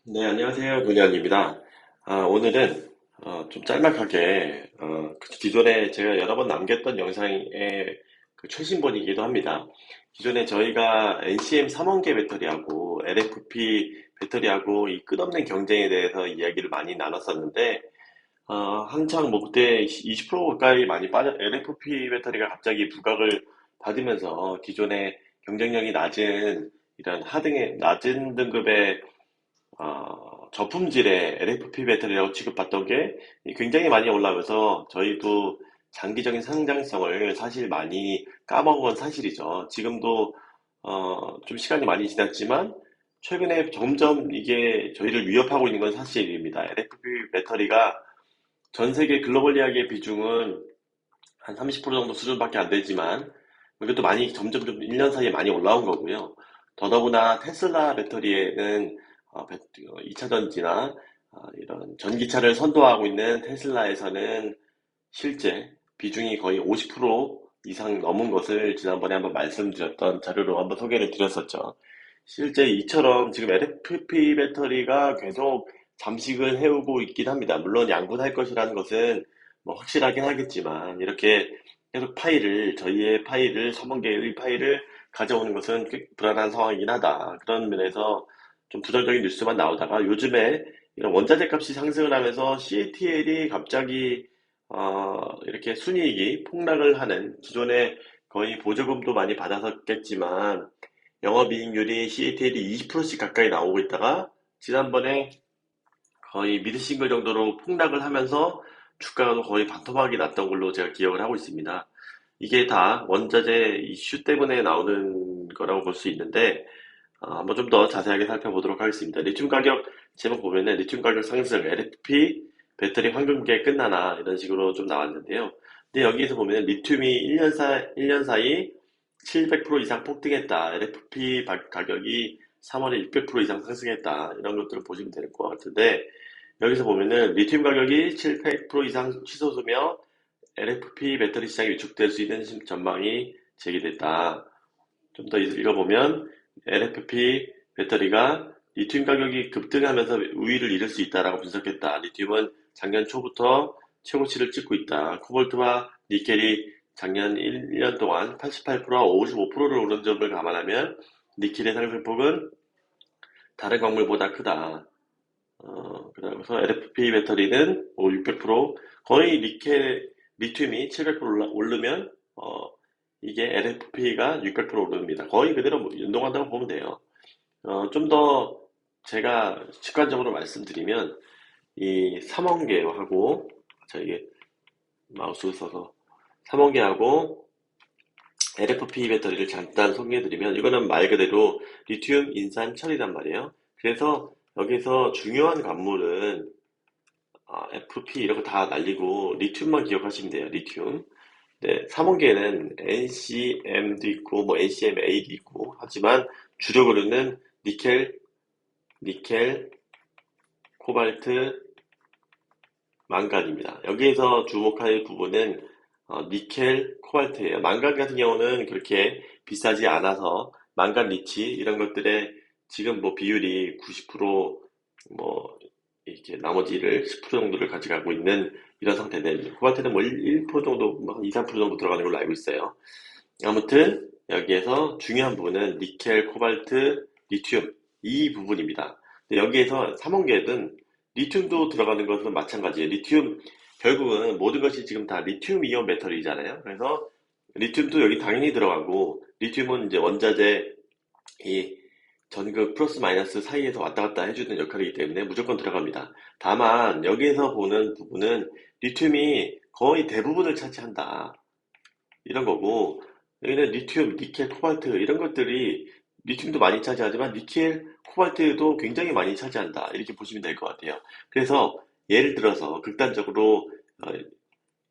네, 안녕하세요. 문현입니다. 오늘은 좀 짤막하게 기존에 제가 여러 번 남겼던 영상의 그 최신본이기도 합니다. 기존에 저희가 NCM 3원계 배터리하고 LFP 배터리하고 이 끝없는 경쟁에 대해서 이야기를 많이 나눴었는데 한창 뭐 그때 20% 가까이 많이 빠져 LFP 배터리가 갑자기 부각을 받으면서 기존에 경쟁력이 낮은 이런 하등의 낮은 등급의 저품질의 LFP 배터리라고 취급받던 게 굉장히 많이 올라오면서 저희도 장기적인 성장성을 사실 많이 까먹은 건 사실이죠. 지금도 좀 시간이 많이 지났지만 최근에 점점 이게 저희를 위협하고 있는 건 사실입니다. LFP 배터리가 전 세계 글로벌 이야기의 비중은 한 30% 정도 수준밖에 안 되지만 이것도 많이 점점 좀 1년 사이에 많이 올라온 거고요. 더더구나 테슬라 배터리에는 2차 전지나 이런 전기차를 선도하고 있는 테슬라에서는 실제 비중이 거의 50% 이상 넘은 것을 지난번에 한번 말씀드렸던 자료로 한번 소개를 드렸었죠. 실제 이처럼 지금 LFP 배터리가 계속 잠식을 해오고 있긴 합니다. 물론 양분할 것이라는 것은 뭐 확실하긴 하겠지만 이렇게 계속 저희의 파일을, 3원계의 파일을 가져오는 것은 꽤 불안한 상황이긴 하다. 그런 면에서 좀 부정적인 뉴스만 나오다가 요즘에 이런 원자재 값이 상승을 하면서 CATL이 갑자기 이렇게 순이익이 폭락을 하는 기존에 거의 보조금도 많이 받았었겠지만 영업이익률이 CATL이 20%씩 가까이 나오고 있다가 지난번에 거의 미드싱글 정도로 폭락을 하면서 주가가 거의 반토막이 났던 걸로 제가 기억을 하고 있습니다. 이게 다 원자재 이슈 때문에 나오는 거라고 볼 수 있는데 한번 좀 더 자세하게 살펴보도록 하겠습니다. 리튬 가격 제목 보면은 리튬 가격 상승, LFP 배터리 황금기에 끝나나 이런 식으로 좀 나왔는데요. 근데 여기에서 보면 리튬이 1년 사이 700% 이상 폭등했다. LFP 가격이 3월에 600% 이상 상승했다. 이런 것들을 보시면 될 것 같은데 여기서 보면은 리튬 가격이 700% 이상 치솟으며 LFP 배터리 시장이 위축될 수 있는 전망이 제기됐다. 좀 더 읽어보면 LFP 배터리가 리튬 가격이 급등하면서 우위를 잃을 수 있다라고 분석했다. 리튬은 작년 초부터 최고치를 찍고 있다. 코볼트와 니켈이 작년 1년 동안 88%와 55%를 오른 점을 감안하면 니켈의 상승폭은 다른 광물보다 크다. 그래서 LFP 배터리는 600% 거의 리튬이 700% 오르면 이게 LFP가 600% 오릅니다. 거의 그대로 연동한다고 보면 돼요. 좀 더 제가 직관적으로 말씀드리면 이 삼원계하고 이게 마우스를 써서 삼원계하고 LFP 배터리를 잠깐 소개해드리면 이거는 말 그대로 리튬, 인산, 철이란 말이에요. 그래서 여기서 중요한 관물은 FP 이런 거 다 날리고 리튬만 기억하시면 돼요. 리튬. 네, 3원계에는 NCM도 있고 뭐 NCMA도 있고 하지만 주력으로는 니켈, 코발트, 망간입니다. 여기에서 주목할 부분은 니켈, 코발트예요. 망간 같은 경우는 그렇게 비싸지 않아서 망간, 리치 이런 것들의 지금 뭐 비율이 90%뭐 이렇게 나머지를 10% 정도를 가져가고 있는 이런 상태인데 코발트는 뭐 1% 정도, 뭐 2, 3% 정도 들어가는 걸로 알고 있어요. 아무튼 여기에서 중요한 부분은 니켈, 코발트, 리튬 이 부분입니다. 근데 여기에서 삼원계는 리튬도 들어가는 것은 마찬가지예요. 리튬 결국은 모든 것이 지금 다 리튬 이온 배터리잖아요. 그래서 리튬도 여기 당연히 들어가고 리튬은 이제 원자재 이 전극 플러스 마이너스 사이에서 왔다 갔다 해주는 역할이기 때문에 무조건 들어갑니다. 다만 여기에서 보는 부분은 리튬이 거의 대부분을 차지한다. 이런 거고 여기는 리튬, 니켈, 코발트 이런 것들이 리튬도 많이 차지하지만 니켈, 코발트도 굉장히 많이 차지한다. 이렇게 보시면 될 것 같아요. 그래서 예를 들어서 극단적으로 어,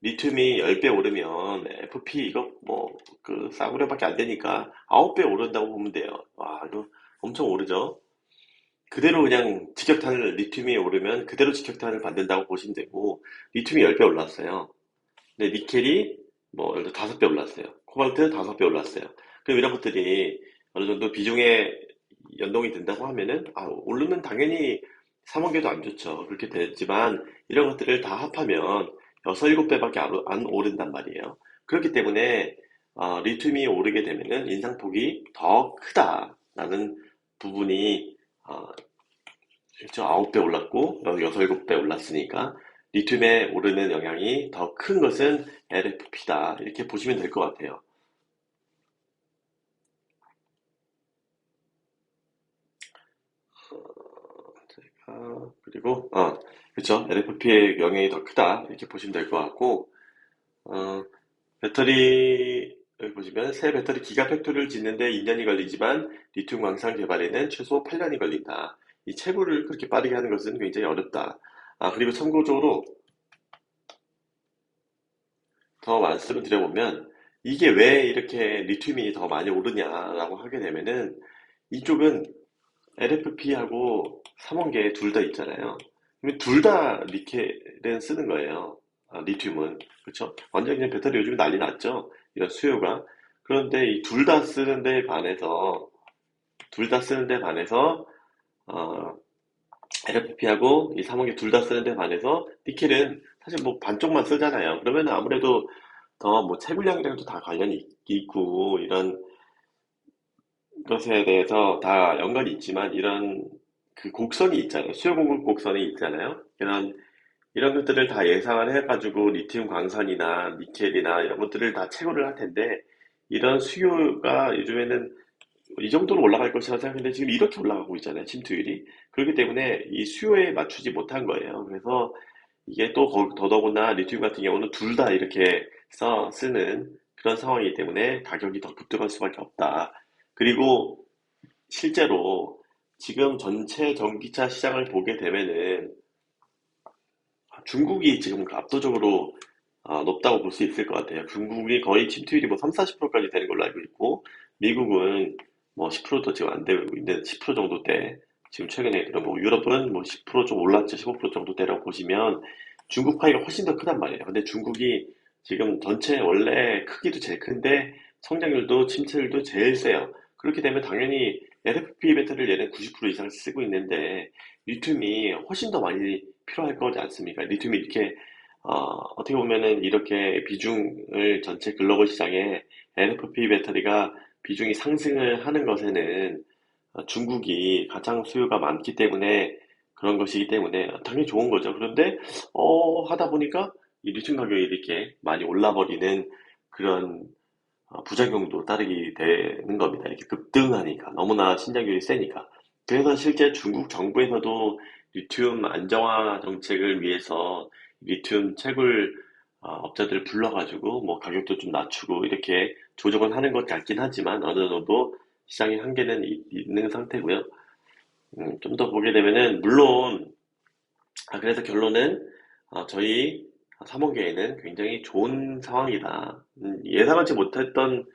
리튬이 10배 오르면 FP 이거 뭐 그 싸구려밖에 안 되니까 9배 오른다고 보면 돼요. 와, 이거 엄청 오르죠? 그대로 그냥 직격탄을 리튬이 오르면 그대로 직격탄을 받는다고 보시면 되고 리튬이 10배 올랐어요. 근데 니켈이 뭐 예를 들어 5배 올랐어요. 코발트 5배 올랐어요. 그럼 이런 것들이 어느 정도 비중에 연동이 된다고 하면은 오르면 당연히 삼원계도 안 좋죠. 그렇게 되지만 이런 것들을 다 합하면 6, 7배밖에 안 오른단 말이에요. 그렇기 때문에 리튬이 오르게 되면은 인상폭이 더 크다라는 부분이 그렇죠. 9배 올랐고 여기 6, 7배 올랐으니까 리튬에 오르는 영향이 더 큰 것은 LFP다. 이렇게 보시면 될 것 같아요. 그리고 그렇죠. LFP의 영향이 더 크다. 이렇게 보시면 될 것 같고 어, 배터리 여기 보시면 새 배터리 기가팩토리를 짓는데 2년이 걸리지만 리튬 광산 개발에는 최소 8년이 걸린다. 이 채굴을 그렇게 빠르게 하는 것은 굉장히 어렵다. 그리고 참고적으로 더 말씀을 드려보면 이게 왜 이렇게 리튬이 더 많이 오르냐라고 하게 되면은 이쪽은 LFP하고 삼원계 둘 다 있잖아요. 둘 다 니켈은 쓰는 거예요. 리튬은. 그렇죠? 완전 그냥 배터리 요즘 난리 났죠? 이런 수요가. 그런데 이 둘 다 쓰는데 반해서, 어, LFP하고 이 삼원계 둘 다 쓰는데 반해서 니켈은 사실 뭐 반쪽만 쓰잖아요. 그러면 아무래도 더 뭐 채굴량이랑도 다 관련이 있고 이런 것에 대해서 다 연관이 있지만 이런 그 곡선이 있잖아요. 수요 공급 곡선이 있잖아요. 이런 것들을 다 예상을 해가지고 리튬 광산이나 니켈이나 이런 것들을 다 채굴을 할 텐데 이런 수요가 요즘에는 이 정도로 올라갈 것이라 생각했는데 지금 이렇게 올라가고 있잖아요. 침투율이. 그렇기 때문에 이 수요에 맞추지 못한 거예요. 그래서 이게 또 더더구나 리튬 같은 경우는 둘 다 이렇게 쓰는 그런 상황이기 때문에 가격이 더 급등할 수밖에 없다. 그리고 실제로 지금 전체 전기차 시장을 보게 되면은 중국이 지금 압도적으로 높다고 볼 수 있을 것 같아요. 중국이 거의 침투율이 뭐 3, 40%까지 되는 걸로 알고 있고 미국은 뭐 10%도 지금 안 되고 있는 10% 정도대 지금 최근에 그런 뭐 유럽은 뭐 10%좀 올랐죠. 15% 정도대라고 보시면 중국 파이가 훨씬 더 크단 말이에요. 근데 중국이 지금 전체 원래 크기도 제일 큰데 성장률도 침체율도 제일 세요. 그렇게 되면 당연히 LFP 배터리를 얘는 90% 이상 쓰고 있는데 리튬이 훨씬 더 많이 필요할 거지 않습니까? 리튬이 이렇게 어떻게 보면은 이렇게 비중을 전체 글로벌 시장에 LFP 배터리가 비중이 상승을 하는 것에는 중국이 가장 수요가 많기 때문에 그런 것이기 때문에 당연히 좋은 거죠. 그런데 하다 보니까 이 리튬 가격이 이렇게 많이 올라버리는 그런 부작용도 따르게 되는 겁니다. 이렇게 급등하니까 너무나 신장률이 세니까. 그래서 실제 중국 정부에서도 리튬 안정화 정책을 위해서 리튬 채굴 업자들을 불러가지고 뭐 가격도 좀 낮추고 이렇게 조정을 하는 것 같긴 하지만 어느 정도 시장의 한계는 있는 상태고요. 좀 더 보게 되면은 물론 그래서 결론은 저희 삼원계에는 굉장히 좋은 상황이다. 예상하지 못했던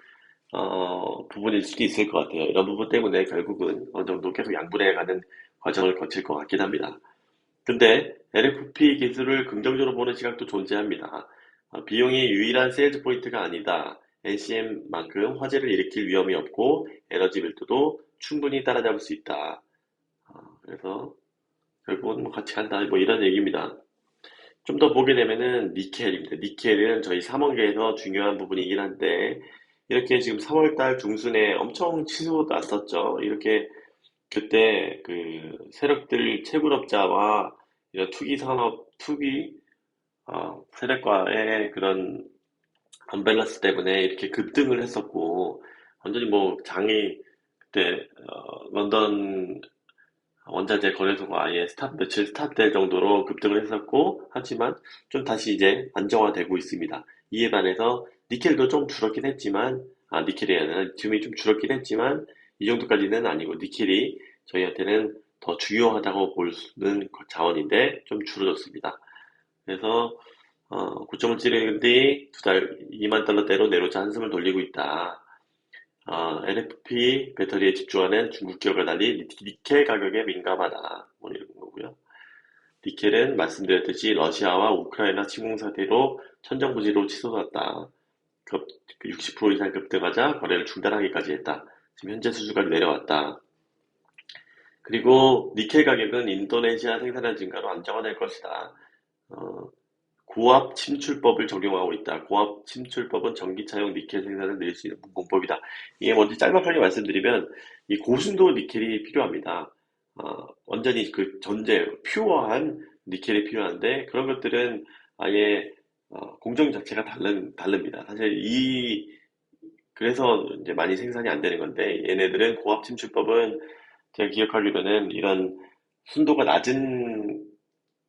부분일 수도 있을 것 같아요. 이런 부분 때문에 결국은 어느 정도 계속 양분해가는 과정을 거칠 것 같긴 합니다. 근데 LFP 기술을 긍정적으로 보는 시각도 존재합니다. 비용이 유일한 세일즈 포인트가 아니다. NCM만큼 화재를 일으킬 위험이 없고 에너지 밀도도 충분히 따라잡을 수 있다. 그래서 결국은 뭐 같이 간다. 뭐 이런 얘기입니다. 좀 더 보게 되면은 니켈입니다. 니켈은 저희 삼원계에서 중요한 부분이긴 한데 이렇게 지금 3월달 중순에 엄청 치솟 났었죠. 이렇게 그때 그 세력들 채굴업자와 이런 투기 산업, 투기 세력과의 그런 언밸런스 때문에 이렇게 급등을 했었고 완전히 뭐 장이 그때 런던 원자재 거래소가 아예 며칠 스탑될 정도로 급등을 했었고 하지만 좀 다시 이제 안정화되고 있습니다. 이에 반해서 니켈도 좀 줄었긴 했지만 니켈이 아니라 리튬이 좀 줄었긴 했지만 이 정도까지는 아니고 니켈이 저희한테는 더 중요하다고 보는 자원인데 좀 줄어졌습니다. 그래서 9.1 찌르는 뒤 두 달 2만 달러대로 내려오자 한숨을 돌리고 있다. LFP 배터리에 집중하는 중국 기업과 달리 니켈 가격에 민감하다. 뭐 이런 거고요. 니켈은 말씀드렸듯이 러시아와 우크라이나 침공 사태로 천정부지로 치솟았다. 60% 이상 급등하자 거래를 중단하기까지 했다. 지금 현재 수준까지 내려왔다. 그리고 니켈 가격은 인도네시아 생산량 증가로 안정화될 것이다. 어, 고압 침출법을 적용하고 있다. 고압 침출법은 전기차용 니켈 생산을 늘릴 수 있는 공법이다. 이게 뭔지 짤막하게 말씀드리면 이 고순도 니켈이 필요합니다. 완전히 그 전제 퓨어한 니켈이 필요한데 그런 것들은 아예 공정 자체가 다릅니다. 사실 그래서 이제 많이 생산이 안 되는 건데 얘네들은 고압 침출법은 제가 기억하기로는 이런 순도가 낮은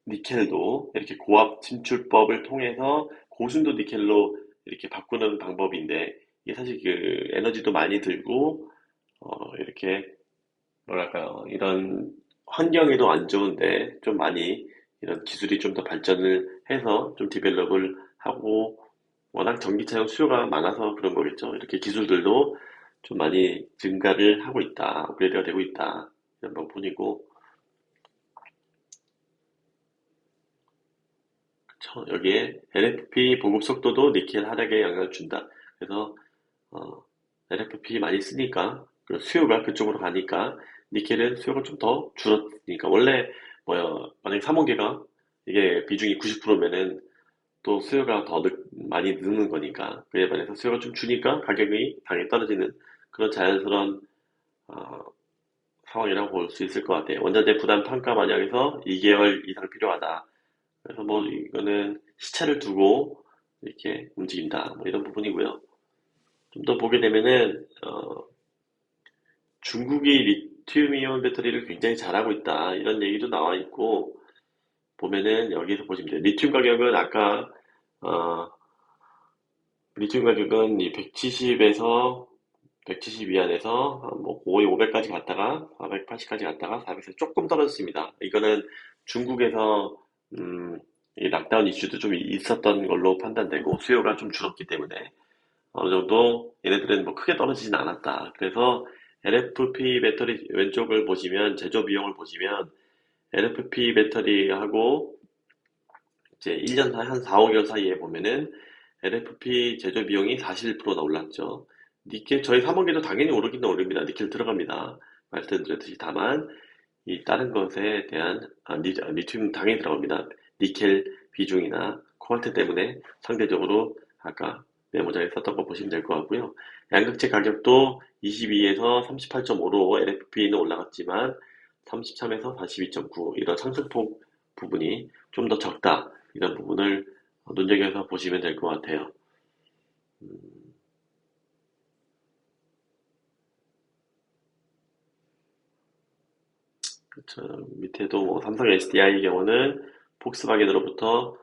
니켈도 이렇게 고압 침출법을 통해서 고순도 니켈로 이렇게 바꾸는 방법인데 이게 사실 그 에너지도 많이 들고 이렇게 뭐랄까요 이런 환경에도 안 좋은데 좀 많이 이런 기술이 좀 더 발전을 해서 좀 디벨롭을 하고 워낙 전기차용 수요가 많아서 그런 거겠죠. 이렇게 기술들도 좀 많이 증가를 하고 있다, 업그레이드가 되고 있다 이런 부분이고 여기에 LFP 보급 속도도 니켈 하락에 영향을 준다. 그래서 어, LFP 많이 쓰니까 그 수요가 그쪽으로 가니까 니켈은 수요가 좀 더 줄었으니까 원래 뭐야 만약에 3원계가 이게 비중이 90%면은 또 수요가 더 많이 느는 거니까 그에 반해서 수요가 좀 주니까 가격이 당연히 떨어지는 그런 자연스러운 어, 상황이라고 볼 수 있을 것 같아요. 원자재 부담 판가 반영에서 2개월 이상 필요하다. 그래서 뭐 이거는 시차를 두고 이렇게 움직인다. 뭐 이런 부분이고요. 좀 더 보게 되면은 중국이 리튬이온 배터리를 굉장히 잘하고 있다. 이런 얘기도 나와 있고 보면은 여기서 보시면 돼요. 리튬 가격은 아까 어, 리튬 가격은 이 170에서 170 위안에서 뭐 거의 500까지 갔다가 480까지 갔다가 400에서 조금 떨어졌습니다. 이거는 중국에서 이 락다운 이슈도 좀 있었던 걸로 판단되고 수요가 좀 줄었기 때문에 어느 정도 얘네들은 뭐 크게 떨어지진 않았다. 그래서 LFP 배터리 왼쪽을 보시면 제조 비용을 보시면 LFP 배터리하고 이제 1년 한 4, 5개월 사이에 보면은 LFP 제조 비용이 41%나 올랐죠. 니켈 저희 3원계도 당연히 오르기는 오릅니다. 니켈 들어갑니다. 말씀드렸듯이 다만 이 다른 것에 대한 리튬 당연히 들어갑니다. 니켈 비중이나 퀄리티 때문에 상대적으로 아까 메모장에 썼던 거 보시면 될 것 같고요. 양극재 가격도 22에서 38.5로 LFP는 올라갔지만 33에서 42.9 이런 상승폭 부분이 좀 더 적다. 이런 부분을 눈여겨서 보시면 될 것 같아요. 그렇죠. 밑에도 뭐 삼성 SDI의 경우는 폭스바겐으로부터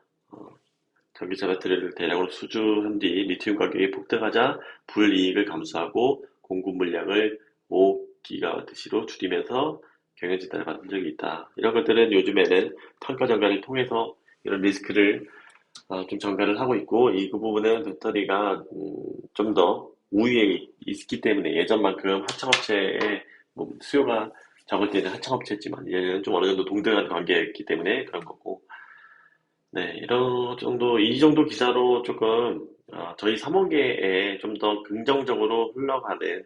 전기차 배터리를 대량으로 수주한 뒤 리튬 가격이 폭등하자 불이익을 감수하고 공급 물량을 5기가와트시로 줄이면서 경영진단을 받은 적이 있다. 이런 것들은 요즘에는 판가 전가를 통해서 이런 리스크를 좀 전가를 하고 있고 이 그 부분은 배터리가 좀 더 우위에 있기 때문에 예전만큼 하청업체의 뭐 수요가 적을 때는 하청업체지만 얘는 좀 어느 정도 동등한 관계였기 때문에 그런 거고 네, 이런 정도, 이 정도 기사로 조금, 저희 삼원계에 좀 더 긍정적으로 흘러가는,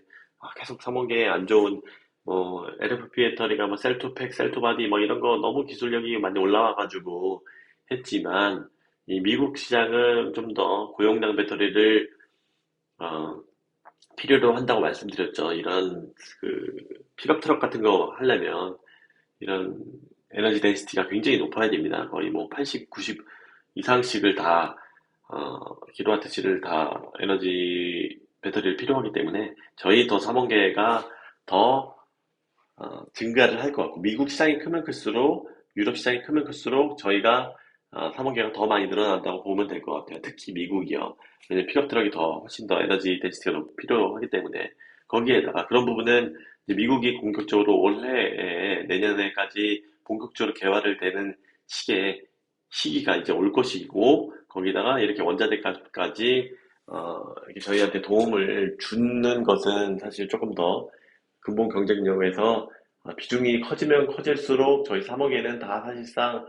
계속 삼원계에 안 좋은, 뭐, LFP 배터리가 뭐, 셀투팩, 셀투바디, 뭐, 이런 거 너무 기술력이 많이 올라와가지고 했지만, 이 미국 시장은 좀 더 고용량 배터리를, 어, 필요로 한다고 말씀드렸죠. 이런, 그, 픽업 트럭 같은 거 하려면, 이런 에너지 덴시티가 굉장히 높아야 됩니다. 거의 뭐 80, 90 이상씩을 다, 킬로와트시를 다 에너지 배터리를 필요하기 때문에 저희 더 삼원계가 더 증가를 할 것 같고 미국 시장이 크면 클수록 유럽 시장이 크면 클수록 저희가 삼원계가 더 많이 늘어난다고 보면 될 것 같아요. 특히 미국이요. 왜냐면 픽업 트럭이 더 훨씬 더 에너지 덴시티가 필요하기 때문에 거기에다가 그런 부분은 이제 미국이 공격적으로 올해 내년에까지 본격적으로 개발을 되는 시기가 이제 올 것이고 거기다가 이렇게 원자재까지 이렇게 저희한테 도움을 주는 것은 사실 조금 더 근본 경쟁력에서 비중이 커지면 커질수록 저희 3억에는 다 사실상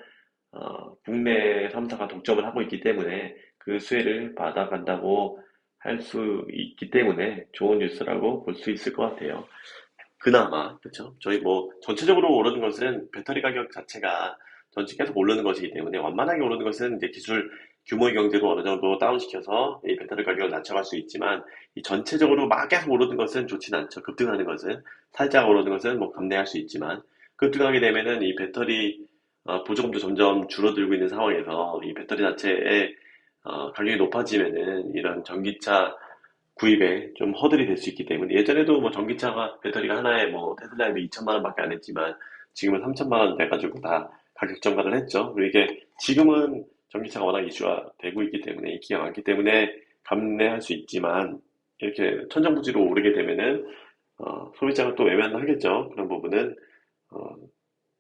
국내 3사가 독점을 하고 있기 때문에 그 수혜를 받아간다고 할 수 있기 때문에 좋은 뉴스라고 볼 수 있을 것 같아요. 그나마, 그렇죠. 저희 뭐 전체적으로 오르는 것은 배터리 가격 자체가 전체 계속 오르는 것이기 때문에 완만하게 오르는 것은 이제 기술 규모의 경제로 어느 정도 다운시켜서 이 배터리 가격을 낮춰갈 수 있지만 이 전체적으로 막 계속 오르는 것은 좋지는 않죠. 급등하는 것은 살짝 오르는 것은 뭐 감내할 수 있지만 급등하게 되면은 이 배터리 보조금도 점점 줄어들고 있는 상황에서 이 배터리 자체의 가격이 높아지면은 이런 전기차 구입에 좀 허들이 될 수 있기 때문에 예전에도 뭐 전기차가 배터리가 하나에 뭐 테슬라에도 2천만 원밖에 안 했지만 지금은 3천만 원 돼가지고 다 가격 정가를 했죠. 그리고 이게 지금은 전기차가 워낙 이슈가 되고 있기 때문에 인기가 많기 때문에 감내할 수 있지만 이렇게 천정부지로 오르게 되면은 소비자가 또 외면하겠죠. 그런 부분은 어,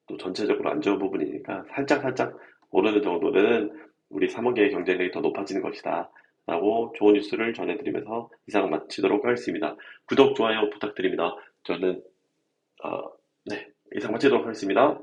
또 전체적으로 안 좋은 부분이니까 살짝 살짝 오르는 정도는 우리 3억의 경쟁력이 더 높아지는 것이다. 라고 좋은 뉴스를 전해드리면서 이상 마치도록 하겠습니다. 구독, 좋아요 부탁드립니다. 저는, 네, 이상 마치도록 하겠습니다.